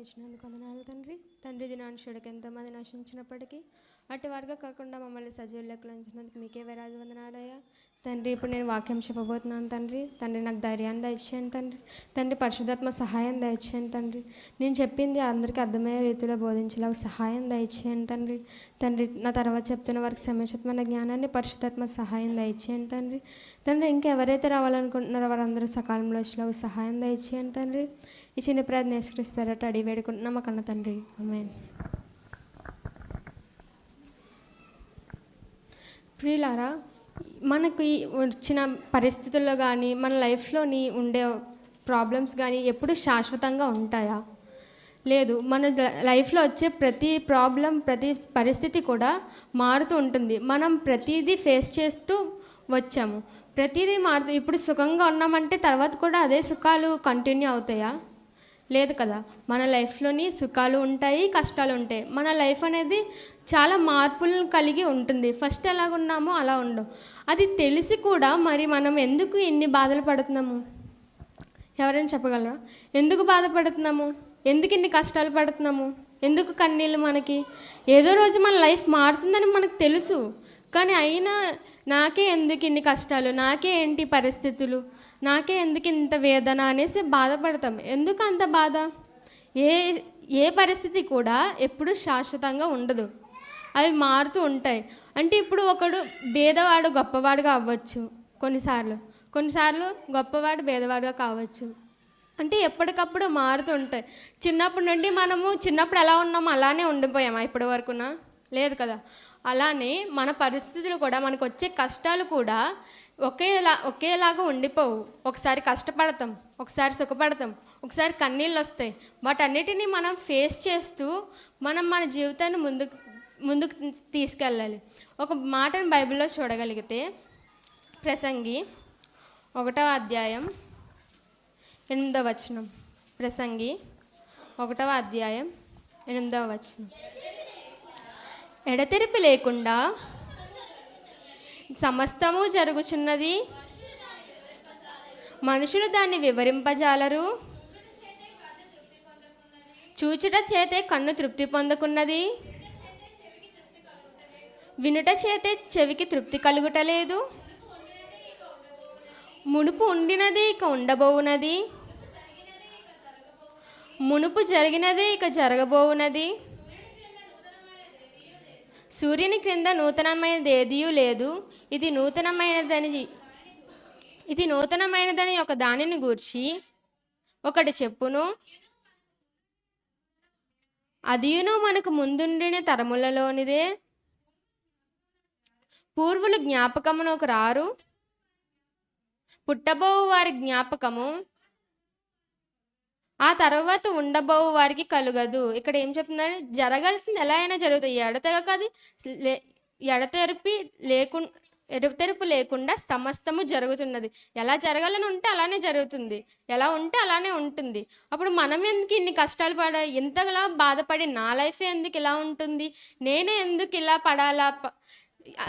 వాగ్దానాన్ని ఇచ్చినందుకు వందనాలు తండ్రి. తండ్రి దినాన్ని చూడక ఎంతోమంది నశించినప్పటికీ అటు వారుగా కాకుండా మమ్మల్ని సజీవ లెక్కలు ఉంచినందుకు మీకే వేలాది వందనాలయ్యా తండ్రి. ఇప్పుడు నేను వాక్యం చెప్పబోతున్నాను తండ్రి. తండ్రి నాకు ధైర్యాన్ని దయచేయండి తండ్రి. తండ్రి పరిశుద్ధాత్మ సహాయం దయచేయండి తండ్రి. నేను చెప్పింది అందరికీ అర్థమయ్యే రీతిలో బోధించేలాగా సహాయం దయచేయండి తండ్రి. తండ్రి నా తర్వాత చెప్తున్న వారికి సమయచితమైన జ్ఞానాన్ని పరిశుద్ధాత్మ సహాయం దయచేయండి తండ్రి. తండ్రి ఇంకెవరైతే రావాలనుకుంటున్నారో వారందరూ సకాలంలో వచ్చేలాగా సహాయం దయచేయండి తండ్రి. ఈ చిన్న ప్రార్థన యేసుక్రీస్తు పేరట అడిగి వేడుకుంటున్నాం మా కన్న తండ్రి, ఆమేన్. ప్రియులారా, మనకు వచ్చిన పరిస్థితుల్లో కానీ మన లైఫ్లోని ఉండే ప్రాబ్లమ్స్ కానీ ఎప్పుడు శాశ్వతంగా ఉంటాయా? లేదు. మన లైఫ్లో వచ్చే ప్రతి ప్రాబ్లం, ప్రతి పరిస్థితి కూడా మారుతూ ఉంటుంది. మనం ప్రతిదీ ఫేస్ చేస్తూ వచ్చాము. ప్రతిదీ మారుతూ ఇప్పుడు సుఖంగా ఉన్నామంటే తర్వాత కూడా అదే సుఖాలు కంటిన్యూ అవుతాయా? లేదు కదా. మన లైఫ్లోని సుఖాలు ఉంటాయి, కష్టాలు ఉంటాయి. మన లైఫ్ అనేది చాలా మార్పులను కలిగి ఉంటుంది. ఫస్ట్ ఎలాగున్నామో అలా ఉండవు. అది తెలిసి కూడా మరి మనం ఎందుకు ఇన్ని బాధలు పడుతున్నాము? ఎవరైనా చెప్పగలరా? ఎందుకు బాధపడుతున్నాము? ఎందుకు ఇన్ని కష్టాలు పడుతున్నాము? ఎందుకు కన్నీళ్ళు? మనకి ఏదో రోజు మన లైఫ్ మారుతుందని మనకు తెలుసు, కానీ అయినా నాకే ఎందుకు ఇన్ని కష్టాలు, నాకే ఏంటి పరిస్థితులు, నాకే ఎందుకు ఇంత వేదన అనేసి బాధపడతాం. ఎందుకు అంత బాధ? ఏ పరిస్థితి కూడా ఎప్పుడు శాశ్వతంగా ఉండదు, అవి మారుతూ ఉంటాయి. అంటే ఇప్పుడు ఒకడు భేదవాడు గొప్పవాడుగా అవ్వచ్చు, కొన్నిసార్లు గొప్పవాడు భేదవాడుగా కావచ్చు. అంటే ఎప్పటికప్పుడు మారుతూ ఉంటాయి. చిన్నప్పటి నుండి చిన్నప్పుడు ఎలా ఉన్నామో అలానే ఉండిపోయామా ఇప్పటి వరకునా? లేదు కదా. అలానే మన పరిస్థితులు కూడా, మనకు వచ్చే కష్టాలు కూడా ఒకేలాగా ఉండిపోవు. ఒకసారి కష్టపడతాం, ఒకసారి సుఖపడతాం, ఒకసారి కన్నీళ్ళు వస్తాయి. వాటన్నిటినీ మనం ఫేస్ చేస్తూ మన జీవితాన్ని ముందుకు తీసుకెళ్ళాలి. ఒక మాటను బైబిల్లో చూడగలిగితే ప్రసంగి 1వ అధ్యాయం 8వ వచనం. ప్రసంగి 1వ అధ్యాయం 8వ వచనం. ఎడతెరిపి లేకుండా సమస్తము జరుగుచున్నది, మనుషులు దాన్ని వివరింపజాలరు. చూచుట చేతే కన్ను తృప్తి పొందుకున్నది, వినుట చేతే చెవికి తృప్తి కలుగుటలేదు. మునుపు ఉండినది ఇక ఉండబోవునది, మునుపు జరిగినది ఇక జరగబోవునది. సూర్యుని క్రింద నూతనమైనది ఏదియూ లేదు. ఇది నూతనమైనదని ఒక దానిని గూర్చి ఒకటి చెప్పును, అదియును మనకు ముందుండిన తరములలోనిదే. పూర్వులు జ్ఞాపకమునకు రారు, పుట్టబోవు వారి జ్ఞాపకము ఆ తర్వాత ఉండబోవు వారికి కలుగదు. ఇక్కడ ఏం చెప్తున్నారు? జరగాల్సింది ఎలా అయినా జరుగుతాయి. ఎడతెరిపి లేకుండా సమస్తము జరుగుతున్నది. ఎలా జరగాలని ఉంటే అలానే జరుగుతుంది, ఎలా ఉంటే అలానే ఉంటుంది. అప్పుడు మనం ఎందుకు ఇన్ని కష్టాలు ఇంతలా బాధపడి నా లైఫ్ ఎందుకు ఇలా ఉంటుంది, నేనే ఎందుకు ఇలా పడాలా?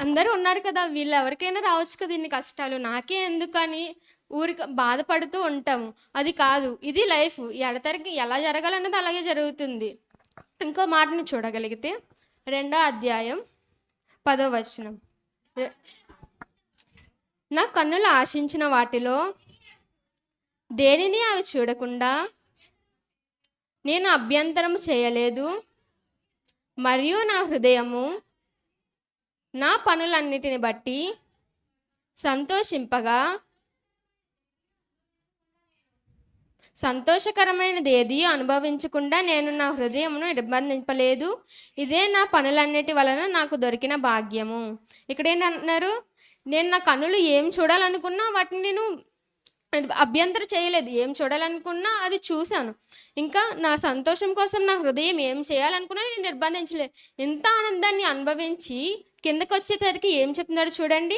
అందరూ ఉన్నారు కదా, వీళ్ళు ఎవరికైనా రావచ్చు కదా ఇన్ని కష్టాలు, నాకే ఎందుకని ఊరికి బాధపడుతూ ఉంటాము. అది కాదు, ఇది లైఫ్. ఎడతెరిపి ఎలా జరగాలన్నది అలాగే జరుగుతుంది. ఇంకో మాటని చూడగలిగితే 2వ అధ్యాయం 10వ వచనం. నా కన్నులు ఆశించిన వాటిలో దేనిని అవి చూడకుండా నేను అభ్యంతరము చేయలేదు, మరియు నా హృదయము నా పనులన్నిటిని బట్టి సంతోషకరమైనది ఏది అనుభవించకుండా నేను నా హృదయమును నిర్బంధింపలేదు. ఇదే నా పనులన్నిటి వలన నాకు దొరికిన భాగ్యము. ఇక్కడ ఏంటంటున్నారు? నేను నా కన్నులు ఏం చూడాలనుకున్నా వాటిని నేను అభ్యంతరం చేయలేదు. ఏం చూడాలనుకున్నా అది చూశాను. ఇంకా నా సంతోషం కోసం నా హృదయం ఏం చేయాలనుకున్నా నేను నిర్బంధించలేదు. ఎంత ఆనందాన్ని అనుభవించి కిందకు వచ్చేసరికి ఏం చెప్తున్నాడు చూడండి.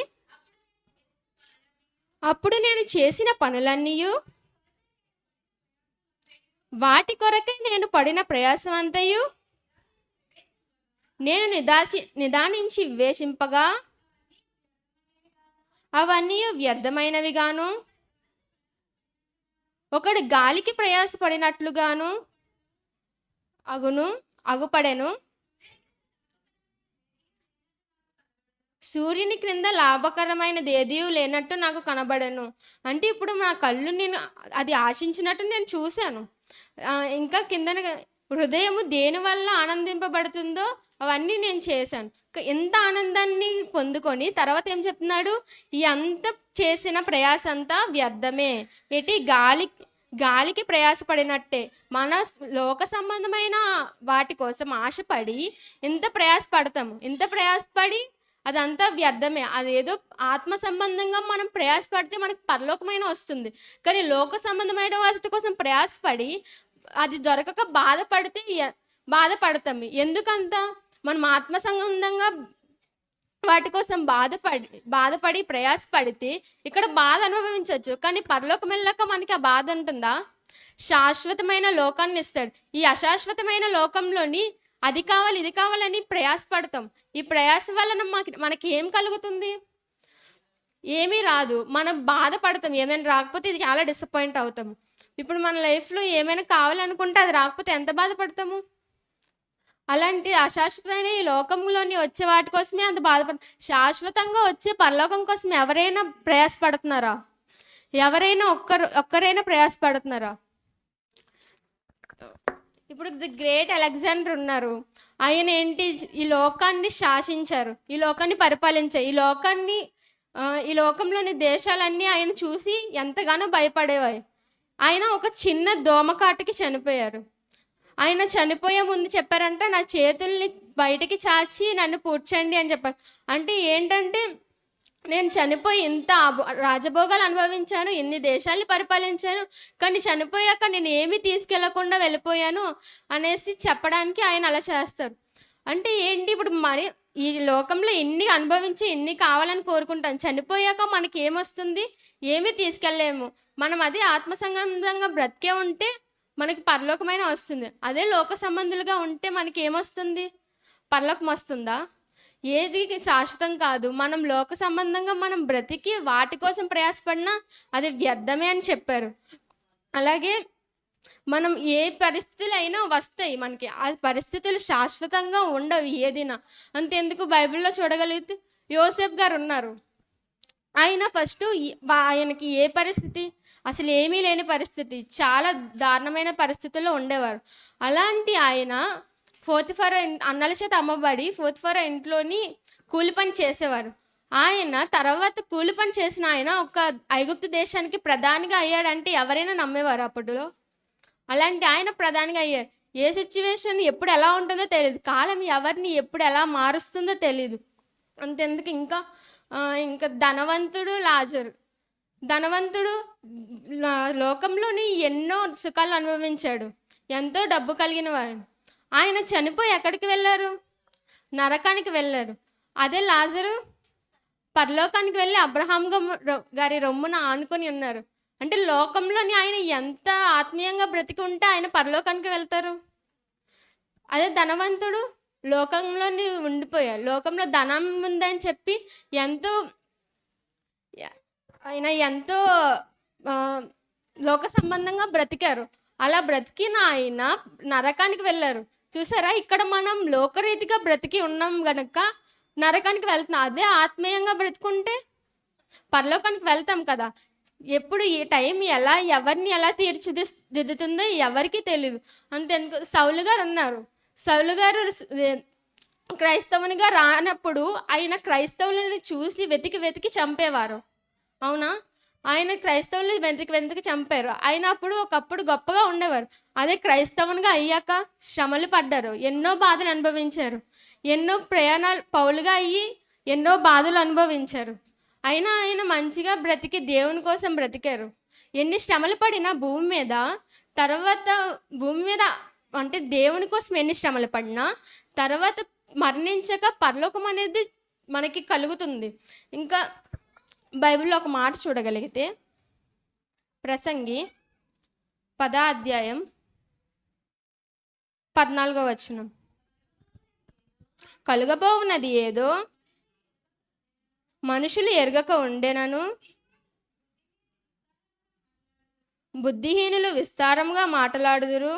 అప్పుడు నేను చేసిన పనులన్నీ, వాటి కొరకై నేను పడిన ప్రయాసం అంతయు నేను నిదానించి వివేచింపగా అవన్నీ వ్యర్థమైనవిగాను, ఒకడు గాలికి ప్రయాసపడినట్లుగాను అగును అగుపడెను, సూర్యుని క్రింద లాభకరమైనది ఏదియూ లేనట్టు నాకు కనబడెను. అంటే ఇప్పుడు నా కళ్ళు నేను అది ఆశించినట్టు నేను చూశాను. ఇంకా కిందన హృదయము దేని వల్ల ఆనందింపబడుతుందో అవన్నీ నేను చేశాను. ఎంత ఆనందాన్ని పొందుకొని తర్వాత ఏం చెప్తున్నాడు, ఈ అంత చేసిన ప్రయాస అంతా వ్యర్థమే, ఎటి గాలికి ప్రయాసపడినట్టే. మన లోక సంబంధమైన వాటి కోసం ఆశపడి ఎంత ప్రయాసపడతాము, ఎంత ప్రయాసపడి అదంతా వ్యర్థమే. అదేదో ఆత్మ సంబంధంగా మనం ప్రయాసపడితే మనకు పరలోకమైన వస్తుంది. కానీ లోక సంబంధమైన వాటి కోసం ప్రయాసపడి అది దొరకక బాధపడతాం. ఎందుకంత మనం ఆత్మ సంబంధంగా వాటి కోసం బాధపడి ప్రయాసపడితే ఇక్కడ బాధ అనుభవించవచ్చు. కానీ పరలోకం వెళ్ళాక మనకి ఆ బాధ ఉంటుందా? శాశ్వతమైన లోకాన్ని ఇస్తాడు. ఈ అశాశ్వతమైన లోకంలోని అది కావాలి ఇది కావాలని ప్రయాసపడతాం. ఈ ప్రయాస వలన మనకి ఏం కలుగుతుంది? ఏమీ రాదు. మనం బాధపడతాం. ఏమైనా రాకపోతే ఇది చాలా డిసప్పాయింట్ అవుతాము. ఇప్పుడు మన లైఫ్లో ఏమైనా కావాలనుకుంటే అది రాకపోతే ఎంత బాధపడతాము? అలాంటి అశాశ్వతమైన ఈ లోకంలోని వచ్చే వాటి కోసమే అంత బాధపడతాం. శాశ్వతంగా వచ్చే పరలోకం కోసం ఎవరైనా ప్రయాసపడుతున్నారా? ఎవరైనా ఒక్కరైనా ప్రయాసపడుతున్నారా? ఇప్పుడు ది గ్రేట్ అలెగ్జాండర్ ఉన్నారు. ఆయన ఏంటి, ఈ లోకాన్ని శాసించారు, ఈ లోకాన్ని పరిపాలించారు. ఈ లోకంలోని దేశాలన్నీ ఆయన చూసి ఎంతగానో భయపడేవారు. ఆయన ఒక చిన్న దోమకాటుకి చనిపోయారు. ఆయన చనిపోయే ముందు చెప్పారంట, నా చేతుల్ని బయటికి చాచి నన్ను పూడ్చండి అని చెప్పారు. అంటే ఏంటంటే, నేను చనిపోయి ఇంత రాజభోగాలు అనుభవించాను, ఎన్ని దేశాల్ని పరిపాలించాను, కానీ చనిపోయాక నేను ఏమీ తీసుకెళ్లకుండా వెళ్ళిపోయాను అనేసి చెప్పడానికి ఆయన అలా చేస్తారు. అంటే ఏంటి, ఇప్పుడు మరి ఈ లోకంలో ఎన్ని అనుభవించి ఎన్ని కావాలని కోరుకుంటాం, చనిపోయాక మనకి ఏమొస్తుంది? ఏమీ తీసుకెళ్ళలేము. మనం అదే ఆత్మ సంబంధంగా బ్రతికే ఉంటే మనకి పరలోకమైన వస్తుంది. అదే లోక సంబంధులుగా ఉంటే మనకి ఏమొస్తుంది? పరలోకం వస్తుందా? ఏది శాశ్వతం కాదు. మనం లోక సంబంధంగా మనం బ్రతికి వాటి కోసం ప్రయాసపడినా అది వ్యర్థమే అని చెప్పారు. అలాగే మనం ఏ పరిస్థితులు అయినా వస్తాయి మనకి, ఆ పరిస్థితులు శాశ్వతంగా ఉండవు ఏదైనా. అంతెందుకు బైబిల్లో చూడగలిగితే యోసేపు గారు ఉన్నారు. ఆయన ఫస్ట్ ఆయనకి ఏ పరిస్థితి, అసలు ఏమీ లేని పరిస్థితి, చాలా దారుణమైన పరిస్థితుల్లో ఉండేవారు. అలాంటి ఆయన పోతిఫర్ అన్నల చేత అమ్మబడి పోతిఫర్ ఇంట్లోని కూలి పని చేసేవారు. ఆయన తర్వాత కూలి పని చేసిన ఆయన ఒక ఐగుప్తు దేశానికి ప్రధానిగా అయ్యాడంటే ఎవరైనా నమ్మేవారు అప్పట్లో? అలాంటి ఆయన ప్రధానిగా అయ్యారు. ఏ సిచ్యువేషన్ ఎప్పుడు ఎలా ఉంటుందో తెలియదు, కాలం ఎవరిని ఎప్పుడు ఎలా మారుస్తుందో తెలియదు. అంతెందుకు ఇంకా ధనవంతుడు లోకంలోని ఎన్నో సుఖాలు అనుభవించాడు, ఎంతో డబ్బు కలిగిన వాడు. ఆయన చనిపోయి ఎక్కడికి వెళ్ళారు? నరకానికి వెళ్ళారు. అదే లాజరు పరలోకానికి వెళ్ళి అబ్రహాం గారి రొమ్మున ఆనుకొని ఉన్నారు. అంటే లోకంలోని ఆయన ఎంత ఆత్మీయంగా బ్రతికి ఉంటే ఆయన పరలోకానికి వెళ్తారు. అదే ధనవంతుడు లోకంలోని ఉండిపోయారు. లోకంలో ధనం ఉందని చెప్పి ఎంతో లోక సంబంధంగా బ్రతికారు. అలా బ్రతికిన ఆయన నరకానికి వెళ్ళారు. చూసారా, ఇక్కడ మనం లోకరీతిగా బ్రతికి ఉన్నాం గనక నరకానికి వెళ్తున్నాం. అదే ఆత్మీయంగా బ్రతుకుంటే పరలోకానికి వెళ్తాం కదా. ఎప్పుడు ఈ టైం ఎవరిని ఎలా తీర్చిదిద్దుతుందో ఎవరికి తెలియదు. అంతెందుకు సౌలు గారు ఉన్నారు. సౌలు గారు క్రైస్తవునిగా రానప్పుడు ఆయన క్రైస్తవులని చూసి వెతికి చంపేవారు. అవునా? ఆయన క్రైస్తవుల్ని వెతికి చంపారు. ఆయన ఒకప్పుడు గొప్పగా ఉండేవారు. అదే క్రైస్తవునిగా అయ్యాక శ్రమలు పడ్డారు, ఎన్నో బాధలు అనుభవించారు, ఎన్నో ప్రయాణాలు పౌలుగా అయ్యి ఎన్నో బాధలు అనుభవించారు. అయినా ఆయన మంచిగా బ్రతికి దేవుని కోసం బ్రతికారు. ఎన్ని శ్రమలు పడినా భూమి మీద అంటే దేవుని కోసం ఎన్ని శ్రమలు పడినా తర్వాత మరణించాక పరలోకం అనేది మనకి కలుగుతుంది. ఇంకా బైబిల్లో ఒక మాట చూడగలిగితే ప్రసంగి 10వ అధ్యాయం 14వ వచనం, కలుగబోవున్నది ఏదో మనుషులు ఎరగక ఉండెనను, బుద్ధిహీనులు విస్తారంగా మాట్లాడుదురు,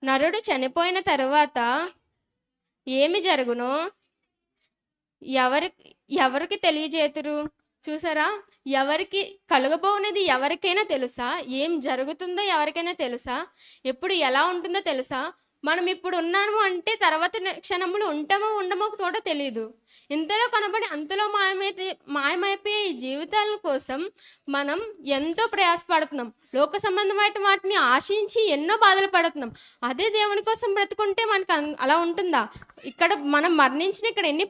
నరుడు చనిపోయిన తరువాత ఏమి జరుగునో ఎవరికి తెలియజేతురు? చూసారా, ఎవరికి కలగబోనేది ఎవరికైనా తెలుసా? ఏం జరుగుతుందో ఎవరికైనా తెలుసా? ఎప్పుడు ఎలా ఉంటుందో తెలుసా? మనం ఇప్పుడు ఉన్నాము అంటే తర్వాత క్షణములు ఉంటామో ఉండమో కూడా తెలియదు. ఇంతలో కనబడి అంతలో మాయమైపోయే ఈ జీవితాల కోసం మనం ఎంతో ప్రయాసపడుతున్నాం. లోక సంబంధమైన వాటిని ఆశించి ఎన్నో బాధలు పడుతున్నాం. అదే దేవుని కోసం బ్రతుకుంటే మనకు అలా ఉంటుందా? ఇక్కడ మనం మరణించిన ఇక్కడ ఎన్ని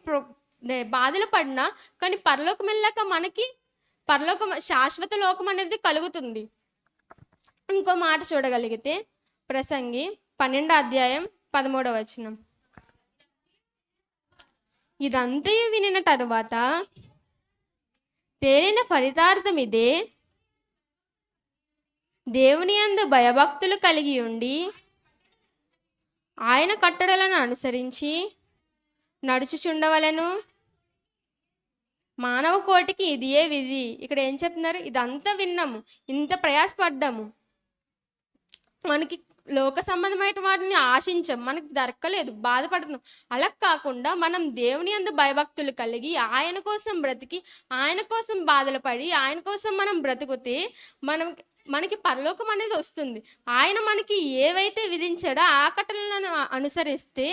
బాధలు పడినా కానీ పరలోకం వెళ్ళాక మనకి పరలోకం శాశ్వత లోకం అనేది కలుగుతుంది. ఇంకో మాట చూడగలిగితే ప్రసంగి 12:13 ఇదంతయు వినిన తరువాత తేలిన ఫలితార్థం ఇదే, దేవుని యందు భయభక్తులు కలిగి ఉండి ఆయన కట్టడలను అనుసరించి నడుచుచుండవలెను. మానవ కోటికి ఇదియే విధి. ఇక్కడ ఏం చెప్తున్నారు? ఇదంతా విన్నాము, ఇంత ప్రయాసపడ్డాము, మనకి లోక సంబంధమైన వాటిని ఆశించాం, మనకి దొరకలేదు, బాధపడుతున్నాం. అలా కాకుండా మనం దేవుని యందు భయభక్తులు కలిగి ఆయన కోసం బ్రతికి ఆయన కోసం బాధలు పడి ఆయన కోసం మనం బ్రతుకుతే మనకి పరలోకం అనేది వస్తుంది. ఆయన మనకి ఏవైతే విధించాడో ఆ కట్టలను అనుసరిస్తే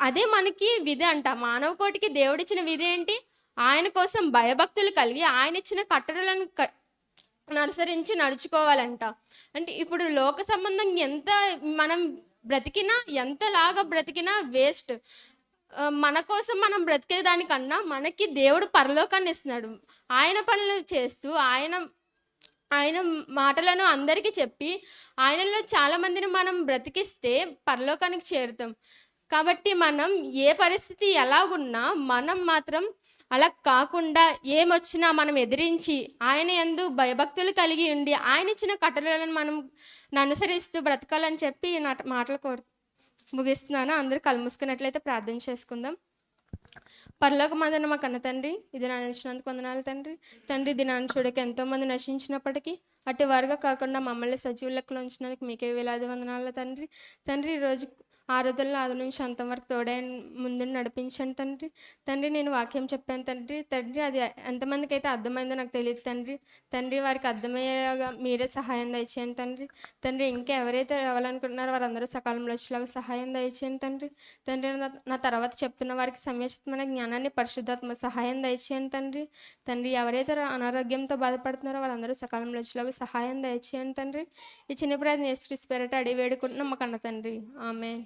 అదే మనకి విధి అంట. మానవ కోటికి దేవుడిచ్చిన విధి ఏంటి? ఆయన కోసం భయభక్తులు కలిగి ఆయన ఇచ్చిన కట్టడలను అనుసరించి నడుచుకోవాలంట. అంటే ఇప్పుడు లోక సంబంధం ఎంత మనం బ్రతికినా ఎంతలాగా బ్రతికినా వేస్ట్. మన కోసం మనం బ్రతికే దానికన్నా మనకి దేవుడు పరలోకాన్ని ఇస్తున్నాడు. ఆయన పనులు చేస్తూ ఆయన మాటలను అందరికీ చెప్పి ఆయనలో చాలామందిని మనం బ్రతికిస్తే పరలోకానికి చేరుతాం. కాబట్టి మనం ఏ పరిస్థితి ఎలాగున్నా మనం మాత్రం అలా కాకుండా ఏమొచ్చినా మనం ఎదిరించి ఆయన యందు భయభక్తులు కలిగి ఉండి ఆయన ఇచ్చిన కట్టడలను మనం అనుసరిస్తూ బ్రతకాలని చెప్పి నా మాటలు ముగిస్తున్నాను. అందరూ కళ్ళు మూసుకున్నట్లయితే ప్రార్థన చేసుకుందాం. పరలోకమందున్న మా కన్న తండ్రి, ఇది నా నచ్చినందుకు వందనాలు తండ్రి. తండ్రి దినాన్ని చూడక ఎంతోమంది నశించినప్పటికీ అటు వారుగా కాకుండా మమ్మల్ని సజీవ లెక్కలో ఉంచినందుకు మీకే వేలాది వందనాలు తండ్రి. తండ్రి ఈరోజు ఆరాధనలో ఆది నుంచి అంతం వరకు తోడైన ముందు నడిపించండి తండ్రి. తండ్రి నేను వాక్యం చెప్పాను తండ్రి. తండ్రి అది ఎంతమందికి అయితే అర్థమైందో నాకు తెలియదు తండ్రి. తండ్రి వారికి అర్థమయ్యేలాగా మీరే సహాయం దయచేయండి తండ్రి. తండ్రి ఇంకా ఎవరైతే రావాలనుకుంటున్నారో వారందరూ సకాలంలో వచ్చేలాగా సహాయం దయచేయండి తండ్రి. తండ్రి నా తర్వాత చెప్తున్న వారికి సమయోచితమైన జ్ఞానాన్ని పరిశుద్ధాత్మ సహాయం దయచేయండి తండ్రి. తండ్రి ఎవరైతే అనారోగ్యంతో బాధపడుతున్నారో వారందరూ సకాలంలో వచ్చేలాగా సహాయం దయచేయండి తండ్రి. ఈ చిన్న ప్రయత్నం యేసుక్రీస్తు పేరిట అడిగి వేడుకుంటున్నాం మా కన్న తండ్రి. ఆమేన్.